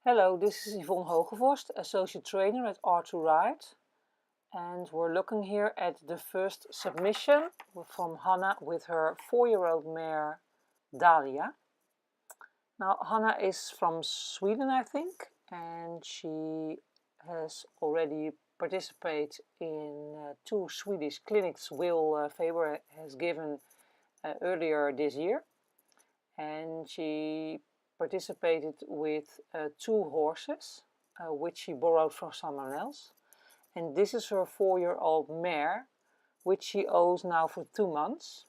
Hello, this is Yvon Hoogervorst, Associate Trainer at Art2Ride, and we're looking here at the first submission from Hanna with her 4-year-old mare Dalia. Now Hanna is from Sweden, I think, and she has already participated in 2 Swedish clinics Will Faber has given earlier this year, and she participated with 2 horses, which she borrowed from someone else. And this is her 4-year-old mare, which she owns now for 2 months.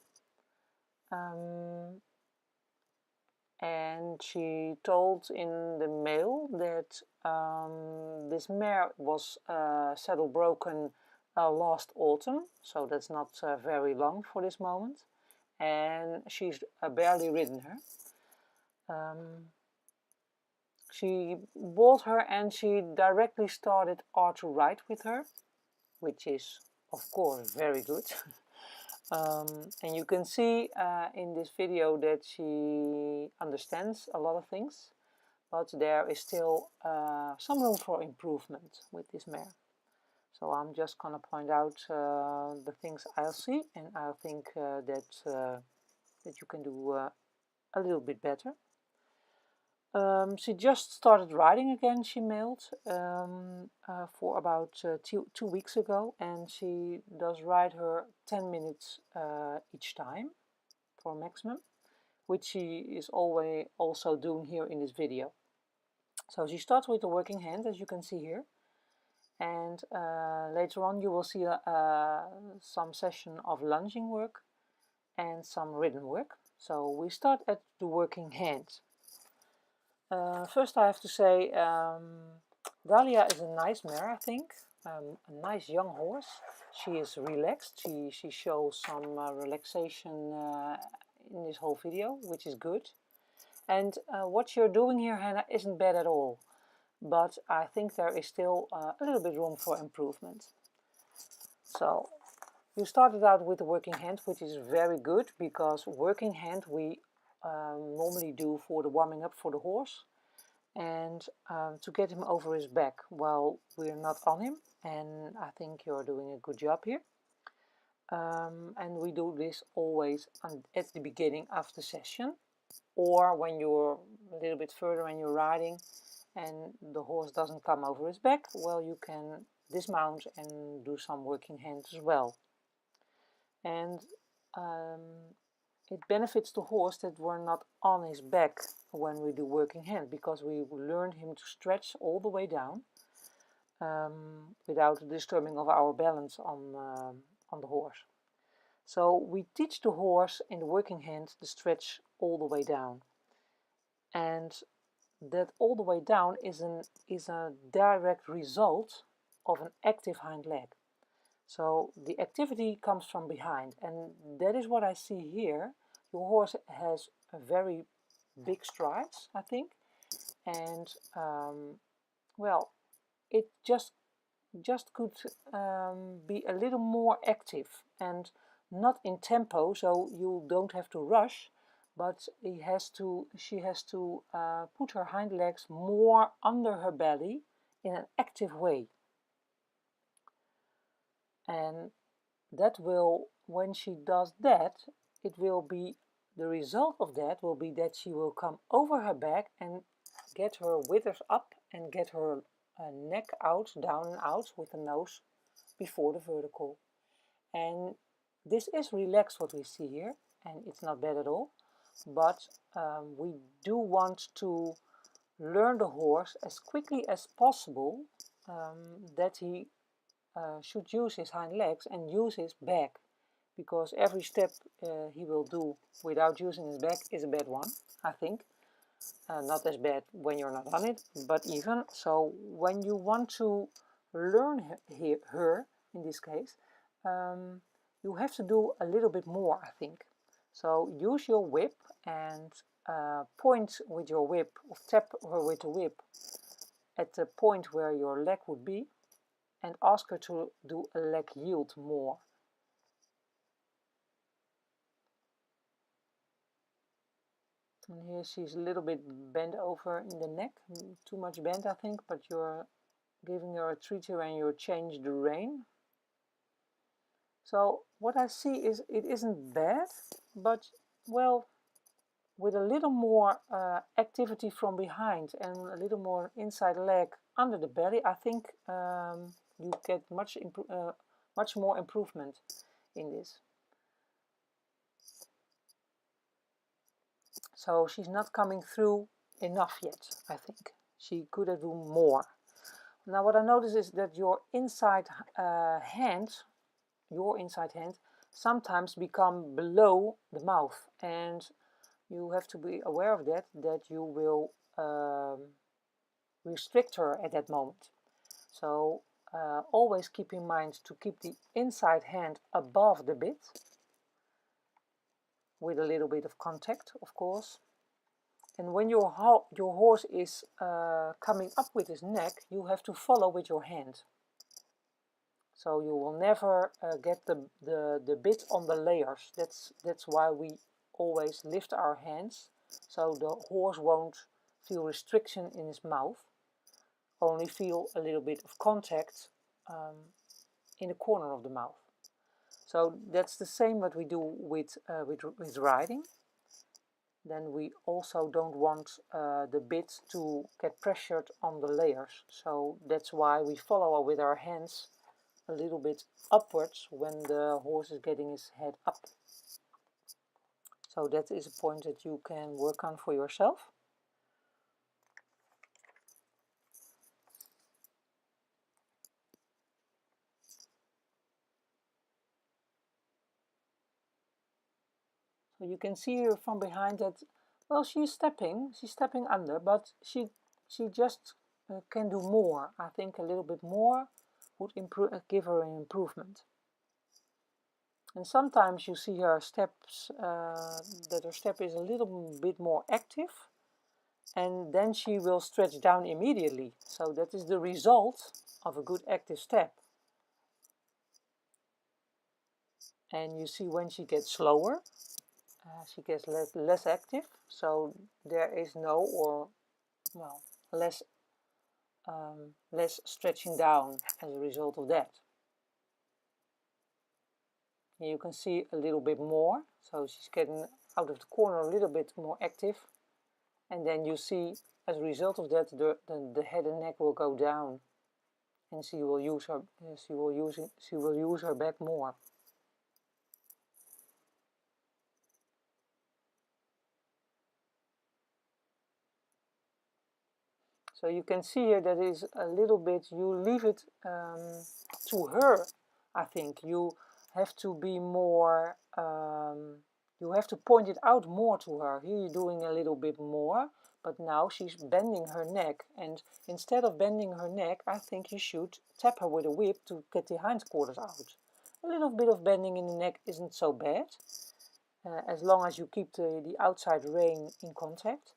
And she told in the mail that this mare was saddle broken last autumn, so that's not very long for this moment. And she's barely ridden her. She bought her and she directly started Art2Ride with her, which is of course very good. And you can see in this video that she understands a lot of things, but there is still some room for improvement with this mare. So I'm just gonna point out the things I'll see, and I think that you can do a little bit better. She just started riding again, she mailed, for about 2 weeks ago, and she does ride her 10 minutes each time for maximum, which she is always also doing here in this video. So she starts with the working hand, as you can see here, and later on you will see some session of lunging work and some ridden work. So we start at the working hand. First I have to say, Dalia is a nice mare, I think, a nice young horse. She is relaxed, she shows some relaxation in this whole video, which is good. And what you're doing here, Hanna, isn't bad at all, but I think there is still a little bit room for improvement. So you started out with the working hand, which is very good, because working hand we normally do for the warming up for the horse, and to get him over his back while we're not on him, and I think you're doing a good job here. And we do this always at the beginning of the session, or when you're a little bit further and you're riding and the horse doesn't come over his back, well, you can dismount and do some working hands as well. And it benefits the horse that we're not on his back when we do working hand, because we learn him to stretch all the way down without disturbing of our balance on the horse. So we teach the horse in the working hand the stretch all the way down, and that all the way down is a direct result of an active hind leg. So the activity comes from behind, and that is what I see here. Your horse has a very big strides, I think, and well, it just could be a little more active and not in tempo, so you don't have to rush, but she has to put her hind legs more under her belly in an active way. And that will, when she does that, it will be, the result of that will be that she will come over her back and get her withers up and get her neck out, down and out with the nose before the vertical. And this is relaxed, what we see here, and it's not bad at all, but we do want to learn the horse as quickly as possible that he should use his hind legs and use his back, because every step he will do without using his back is a bad one, I think. Not as bad when you're not on it, but even so, when you want to learn her in this case, you have to do a little bit more, I think. So use your whip and point with your whip, or tap her with the whip at the point where your leg would be, and ask her to do a leg yield more. And here she's a little bit bent over in the neck, too much bent I think, but you're giving her a treat here and you change the rein. So what I see is it isn't bad, but well, with a little more activity from behind and a little more inside leg under the belly, I think you get much more improvement in this. So she's not coming through enough yet, I think. She could have done more. Now what I notice is that your inside hand sometimes become below the mouth, and you have to be aware of that you will restrict her at that moment. So always keep in mind to keep the inside hand above the bit, with a little bit of contact, of course. And when your horse is coming up with his neck, you have to follow with your hand. So you will never get the bit on the layers. That's why we always lift our hands, so the horse won't feel restriction in his mouth, only feel a little bit of contact in the corner of the mouth. So that's the same what we do with riding. Then we also don't want the bit to get pressured on the layers. So that's why we follow with our hands a little bit upwards when the horse is getting his head up. So that is a point that you can work on for yourself. So you can see here from behind that, well, she's stepping under, but she just can do more. I think a little bit more would give her an improvement. And sometimes you see her steps, that her step is a little bit more active, and then she will stretch down immediately. So that is the result of a good active step. And you see when she gets slower, she gets less active, so there is no, or well, less stretching down as a result of that. Here you can see a little bit more, so she's getting out of the corner a little bit more active, and then you see as a result of that the head and neck will go down, and she will use her back more. So you can see here that is a little bit, you leave it to her, I think. You have to be more, you have to point it out more to her. Here you're doing a little bit more, but now she's bending her neck. And instead of bending her neck, I think you should tap her with a whip to get the hindquarters out. A little bit of bending in the neck isn't so bad, as long as you keep the outside rein in contact.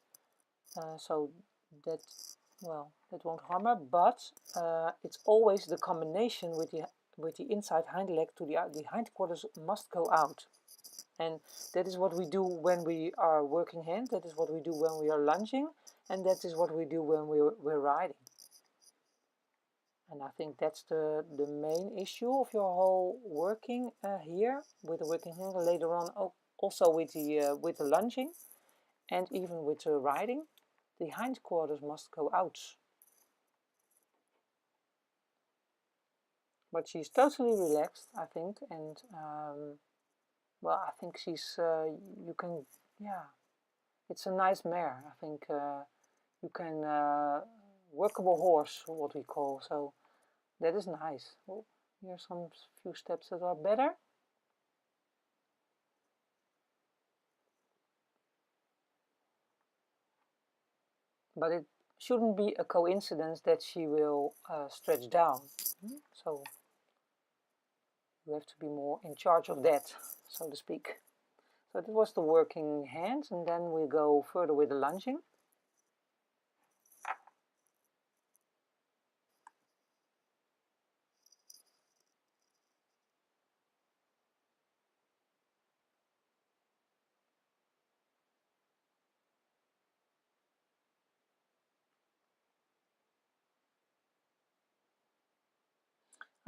So that, well, that won't harm her, but it's always the combination with the inside hind leg to the hindquarters must go out. And that is what we do when we are working hand, that is what we do when we are lunging, and that is what we do when we're riding. And I think that's the main issue of your whole working here with the working hand, later on also with the lunging and even with the riding. The hindquarters must go out. But she's totally relaxed, I think, and well, I think she's, you can, yeah, it's a nice mare. I think you can, workable horse, what we call, so that is nice. Oh, here's some few steps that are better. But it shouldn't be a coincidence that she will stretch down. So you have to be more in charge of that, so to speak. So that was the working hands, and then we go further with the lunging.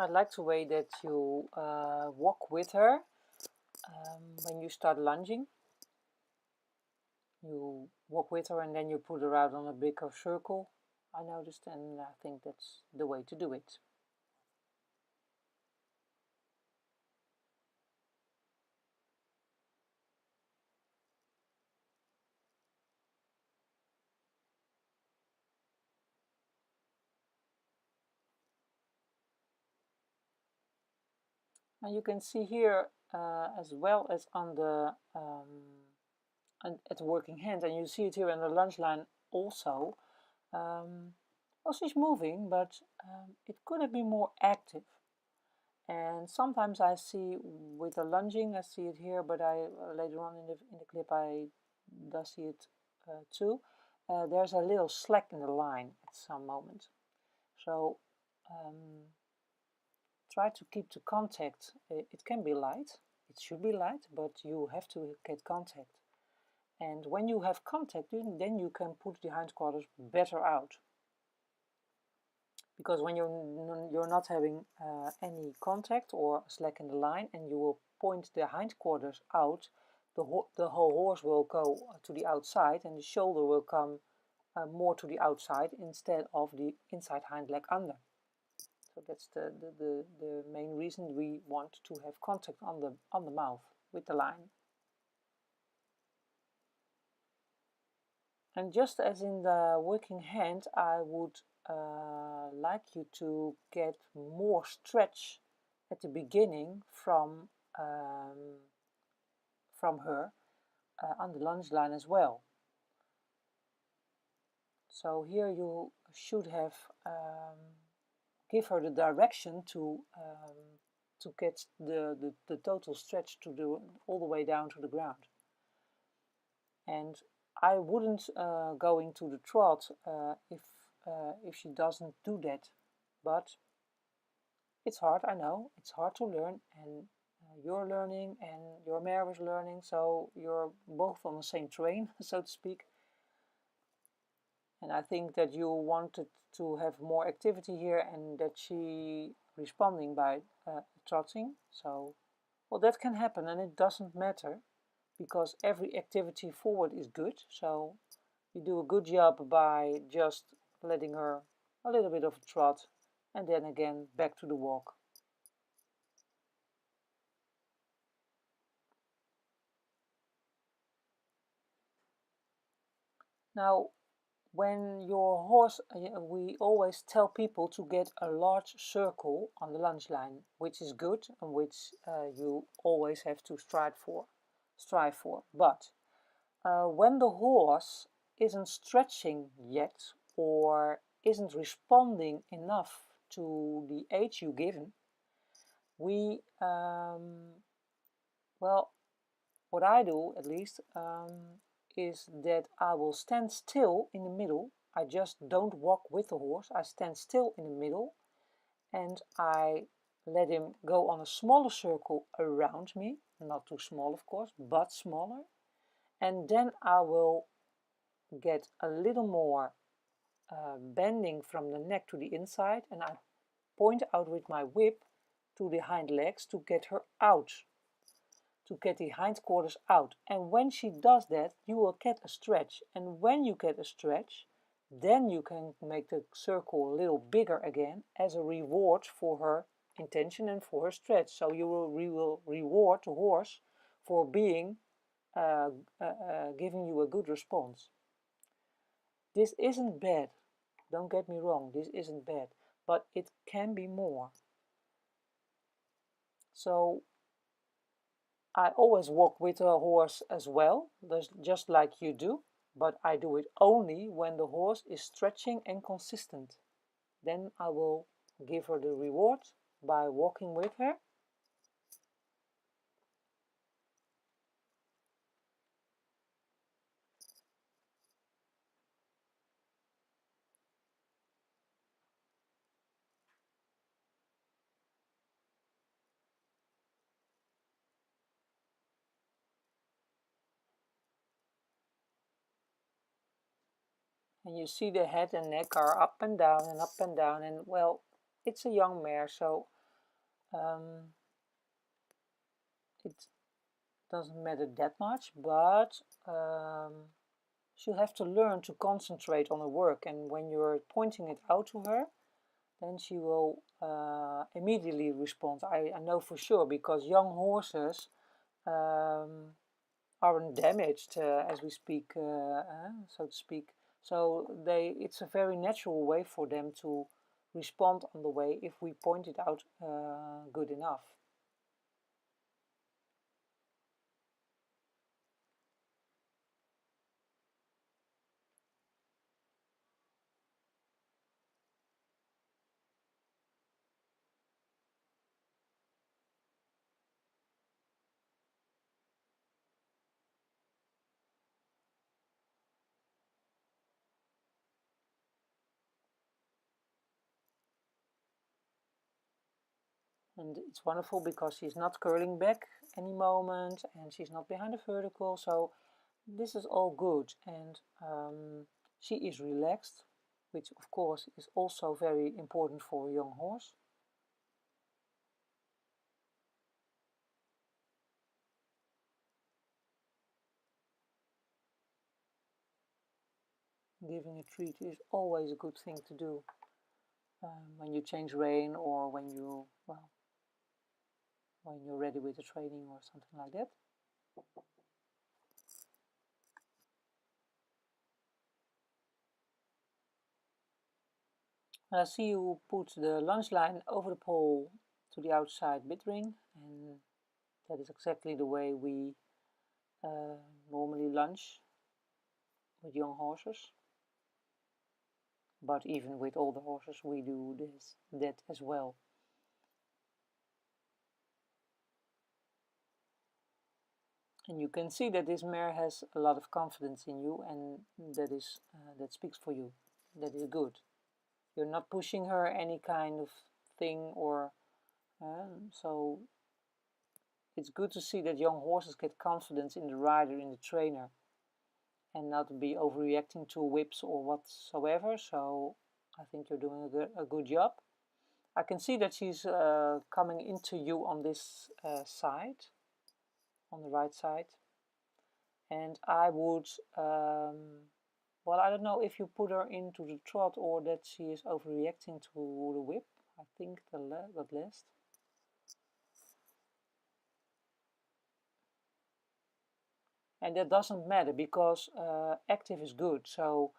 I like the way that you walk with her when you start lunging. You walk with her and then you put her out on a bigger circle, I noticed, and I think that's the way to do it. And you can see here as well as on the at the working hand, and you see it here in the lunge line also. Well, she's moving, but it could have been more active. And sometimes I see with the lunging, I see it here, but I later on in the clip I does see it too. There's a little slack in the line at some moment. So try to keep the contact. It can be light, it should be light, but you have to get contact. And when you have contact, then you can put the hindquarters better out. Because when you're not having any contact or slack in the line, and you will point the hindquarters out, the whole horse will go to the outside, and the shoulder will come more to the outside instead of the inside hind leg under. So that's the main reason we want to have contact on the mouth with the line. And just as in the working hand, I would like you to get more stretch at the beginning from her on the lunge line as well. So here you should have give her the direction to get the total stretch to do all the way down to the ground. And I wouldn't go into the trot if she doesn't do that, but it's hard, I know, it's hard to learn, and you're learning and your mare is learning, so you're both on the same train, so to speak. And I think that you wanted to have more activity here and that she responding by trotting. So, well, that can happen, and it doesn't matter because every activity forward is good. So you do a good job by just letting her a little bit of a trot and then again back to the walk. Now, when your horse, we always tell people to get a large circle on the lunge line, which is good and which you always have to strive for. But when the horse isn't stretching yet or isn't responding enough to the age you've given, we, well, what I do at least, is that I will stand still in the middle. I just don't walk with the horse. I stand still in the middle and I let him go on a smaller circle around me, not too small of course, but smaller. And then I will get a little more bending from the neck to the inside, and I point out with my whip to the hind legs to get her out, to get the hindquarters out. And when she does that, you will get a stretch. And when you get a stretch, then you can make the circle a little bigger again as a reward for her intention and for her stretch. So you will reward the horse for being giving you a good response. This isn't bad. Don't get me wrong, this isn't bad, but it can be more. So I always walk with a horse as well, just like you do, but I do it only when the horse is stretching and consistent. Then I will give her the reward by walking with her. And you see the head and neck are up and down, and well, it's a young mare, so it doesn't matter that much, but she'll have to learn to concentrate on her work, and when you're pointing it out to her, then she will immediately respond. I know for sure, because young horses aren't damaged as we speak, so to speak. So it's a very natural way for them to respond on the way if we point it out good enough. And it's wonderful because she's not curling back any moment, and she's not behind the vertical, so this is all good. And she is relaxed, which of course is also very important for a young horse. Giving a treat is always a good thing to do when you change rein, or when you, well, when you're ready with the training or something like that. I see you put the lunge line over the pole to the outside bit ring, and that is exactly the way we normally lunge with young horses. But even with older horses we do that as well. And you can see that this mare has a lot of confidence in you, and that speaks for you. That is good. You're not pushing her any kind of thing, or so it's good to see that young horses get confidence in the rider, in the trainer, and not be overreacting to whips or whatsoever. So I think you're doing a good job. I can see that she's coming into you on this side, on the right side. And I would, well, I don't know if you put her into the trot or that she is overreacting to the whip. I think the last. And that doesn't matter, because active is good. So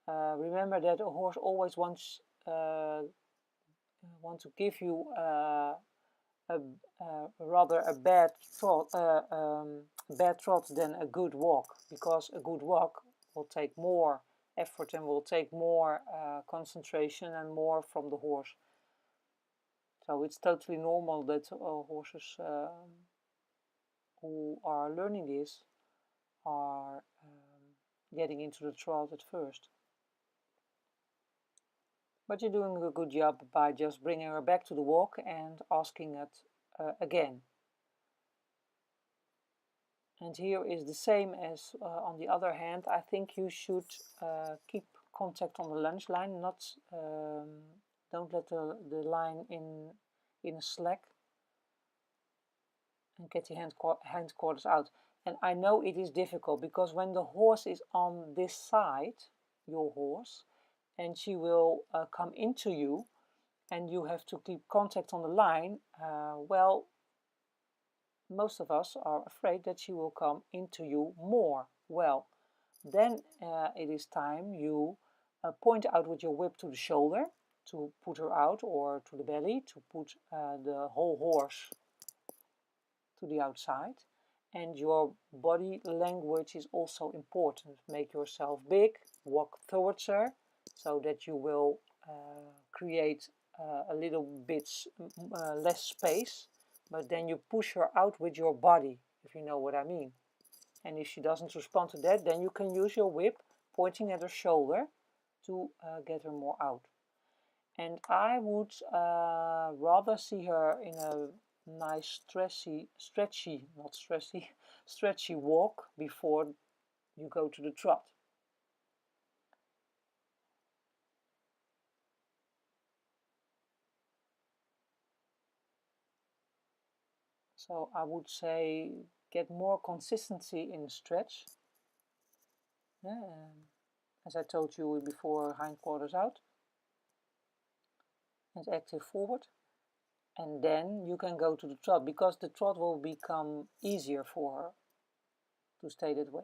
remember that a horse always wants want to give you rather a bad trot than a good walk, because a good walk will take more effort and will take more concentration and more from the horse. So it's totally normal that horses who are learning this are getting into the trot at first. But you're doing a good job by just bringing her back to the walk and asking it again. And here is the same as on the other hand. I think you should keep contact on the lunge line, not don't let the line in a slack, and get the hand quarters out. And I know it is difficult, because when the horse is on this side, your horse, and she will come into you, and you have to keep contact on the line, well, most of us are afraid that she will come into you more. Well, then it is time you point out with your whip to the shoulder to put her out, or to the belly to put the whole horse to the outside. And your body language is also important. Make yourself big, walk towards her, so that you will create a little bit less space, but then you push her out with your body, if you know what I mean. And if she doesn't respond to that, then you can use your whip pointing at her shoulder to get her more out. And I would rather see her in a nice stretchy walk before you go to the trot. So I would say get more consistency in stretch. As I told you before, hindquarters out and active forward. And then you can go to the trot, because the trot will become easier for her to stay that way.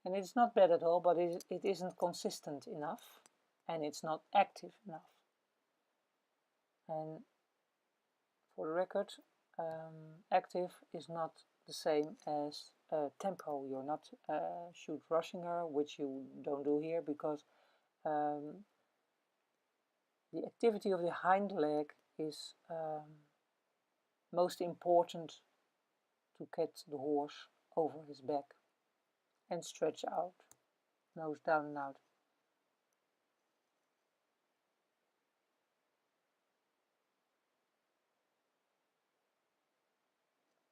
And it's not bad at all, but it isn't consistent enough, and it's not active enough. And for the record, active is not the same as tempo. You're not shoot rushing her, which you don't do here, because the activity of the hind leg is most important to get the horse over his back and stretch out, nose down and out.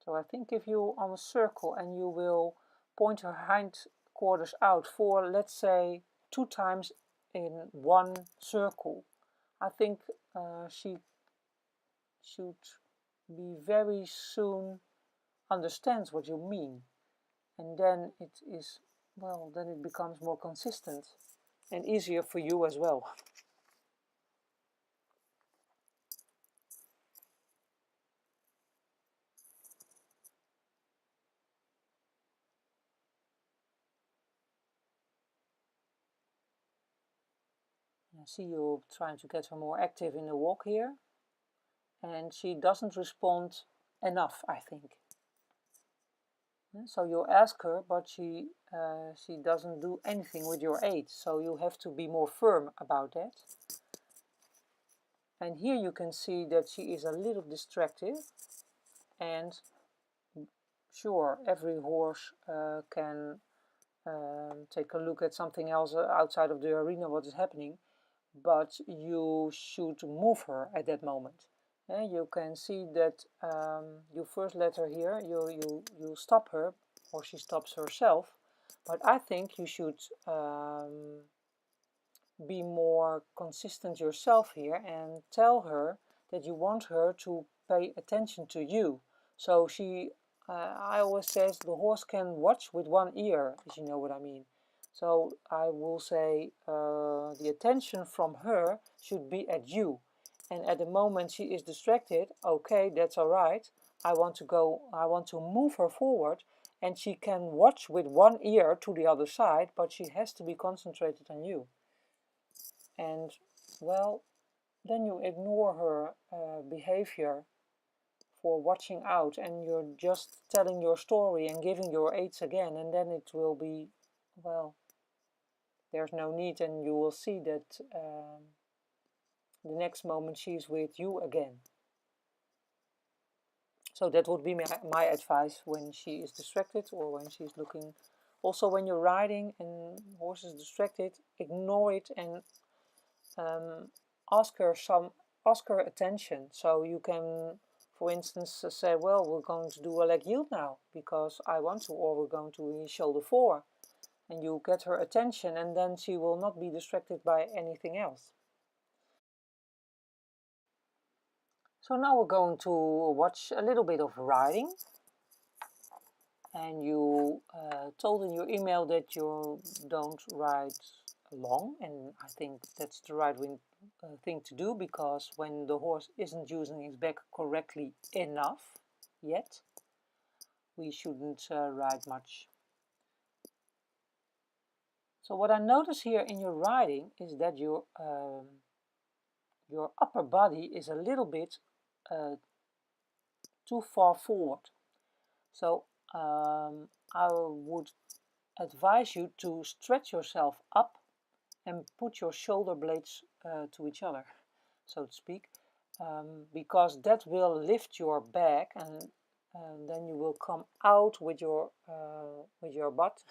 So I think if you on a circle and you will point her hind quarters out for, let's say, 2 times in one circle, I think she should be very soon understands what you mean. And then it is, well, then it becomes more consistent and easier for you as well. I see you trying to get her more active in the walk here, and she doesn't respond enough, I think. So you ask her, but she doesn't do anything with your aid, so you have to be more firm about that. And here you can see that she is a little distracted, and sure, every horse can take a look at something else outside of the arena, what is happening, but you should move her at that moment. You can see that you first let her here, you stop her, or she stops herself, but I think you should be more consistent yourself here and tell her that you want her to pay attention to you. So she, I always says the horse can watch with one ear, if you know what I mean. So I will say the attention from her should be at you. And at the moment she is distracted, okay, that's all right. I want to move her forward, and she can watch with one ear to the other side, but she has to be concentrated on you. And, well, then you ignore her behavior for watching out, and you're just telling your story and giving your aids again, and then it will be, well, there's no need, and you will see that the next moment she's with you again. So that would be my advice when she is distracted, or when she's looking. Also, when you're riding and horse is distracted, ignore it and ask her attention. So you can, for instance, say, well, we're going to do a leg yield now because I want to, or we're going to shoulder 4, and you get her attention, and then she will not be distracted by anything else. So now we're going to watch a little bit of riding. And you told in your email that you don't ride long, and I think that's the right thing to do, because when the horse isn't using his back correctly enough yet, we shouldn't ride much. So what I notice here in your riding is that your upper body is a little bit too far forward. So I would advise you to stretch yourself up and put your shoulder blades to each other, so to speak, because that will lift your back, and then you will come out with your butt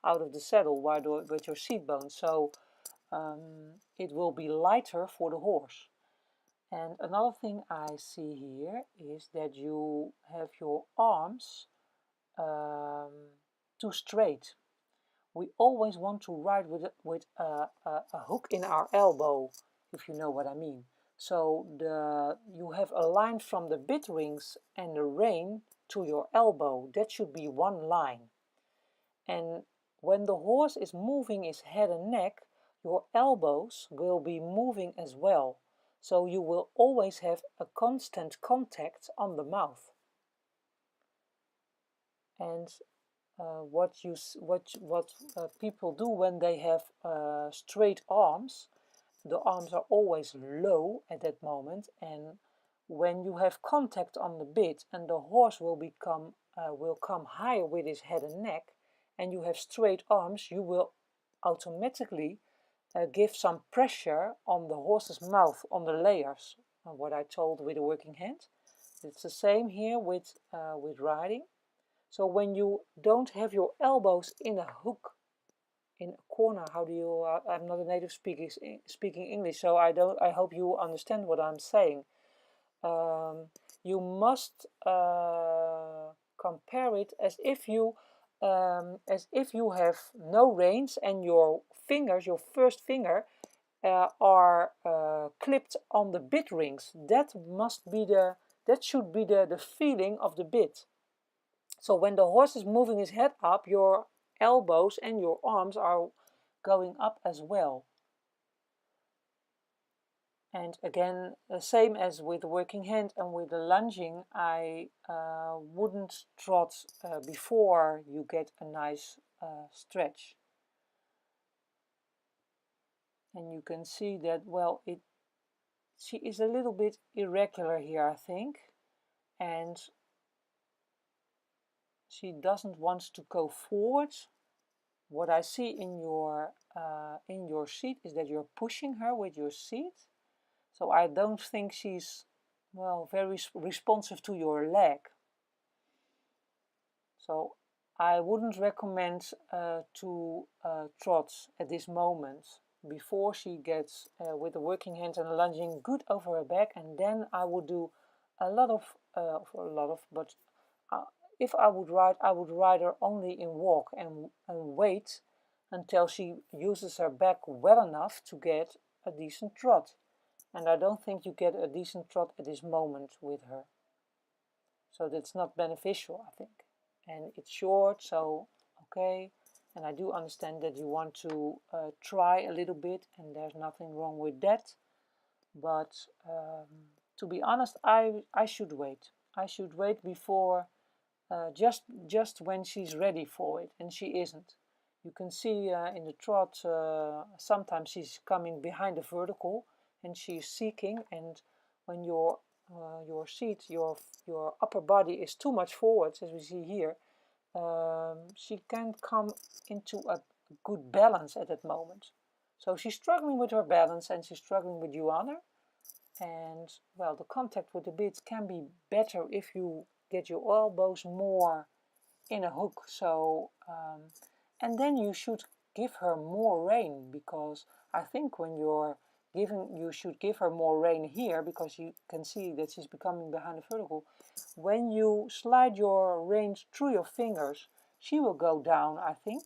out of the saddle with your seat bones. So it will be lighter for the horse. And another thing I see here is that you have your arms too straight. we always want to ride with a hook in our elbow, if you know what I mean. So you have a line from the bit rings and the rein to your elbow. That should be one line. And when the horse is moving his head and neck, your elbows will be moving as well. So you will always have a constant contact on the mouth. And what people do when they have straight arms, the arms are always low at that moment, and when you have contact on the bit and the horse will come higher with his head and neck, and you have straight arms, you will automatically give some pressure on the horse's mouth, on the layers, what I told with the working hand. It's the same here with riding. So when you don't have your elbows in a hook, in a corner, how do you, I'm not a native speaker speaking English, so I hope you understand what I'm saying. You must compare it as if you have no reins and your fingers, your first finger, are clipped on the bit rings. That should be the feeling of the bit. So when the horse is moving his head up, your elbows and your arms are going up as well. And again, same as with the working hand and with the lunging, I wouldn't trot before you get a nice stretch. And you can see that, well, she is a little bit irregular here, I think. And she doesn't want to go forward. What I see in your seat is that you're pushing her with your seat. So I don't think she's, well, very responsive to your leg. So I wouldn't recommend to trot at this moment before she gets with the working hand and lunging good over her back, and then I would do but if I would ride her only in walk and wait until she uses her back well enough to get a decent trot. And I don't think you get a decent trot at this moment with her. So that's not beneficial, I think. And it's short, so okay. And I do understand that you want to try a little bit, and there's nothing wrong with that. But to be honest, I should wait. I should wait before, just when she's ready for it, and she isn't. You can see in the trot, sometimes she's coming behind the vertical, and she's seeking, and when your seat, your upper body is too much forwards, as we see here, she can't come into a good balance at that moment. So she's struggling with her balance, and she's struggling with you on her. And well, the contact with the bit can be better if you get your elbows more in a hook. So and then you should give her more rein, because I think when you're giving, you should give her more rein here, because you can see that she's becoming behind the vertical. When you slide your reins through your fingers, she will go down, I think.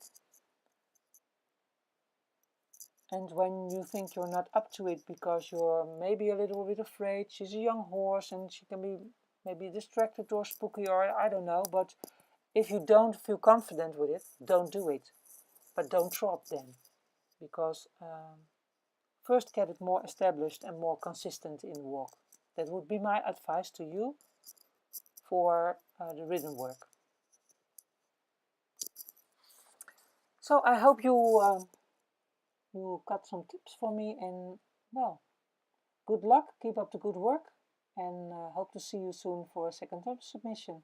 And when you think you're not up to it because you're maybe a little bit afraid, she's a young horse and she can be maybe distracted or spooky, or I don't know, but if you don't feel confident with it, don't do it. But don't trot then, because first get it more established and more consistent in walk. That would be my advice to you for the ridden work. So I hope you got some tips for me, and well, good luck, keep up the good work, and hope to see you soon for a second submission.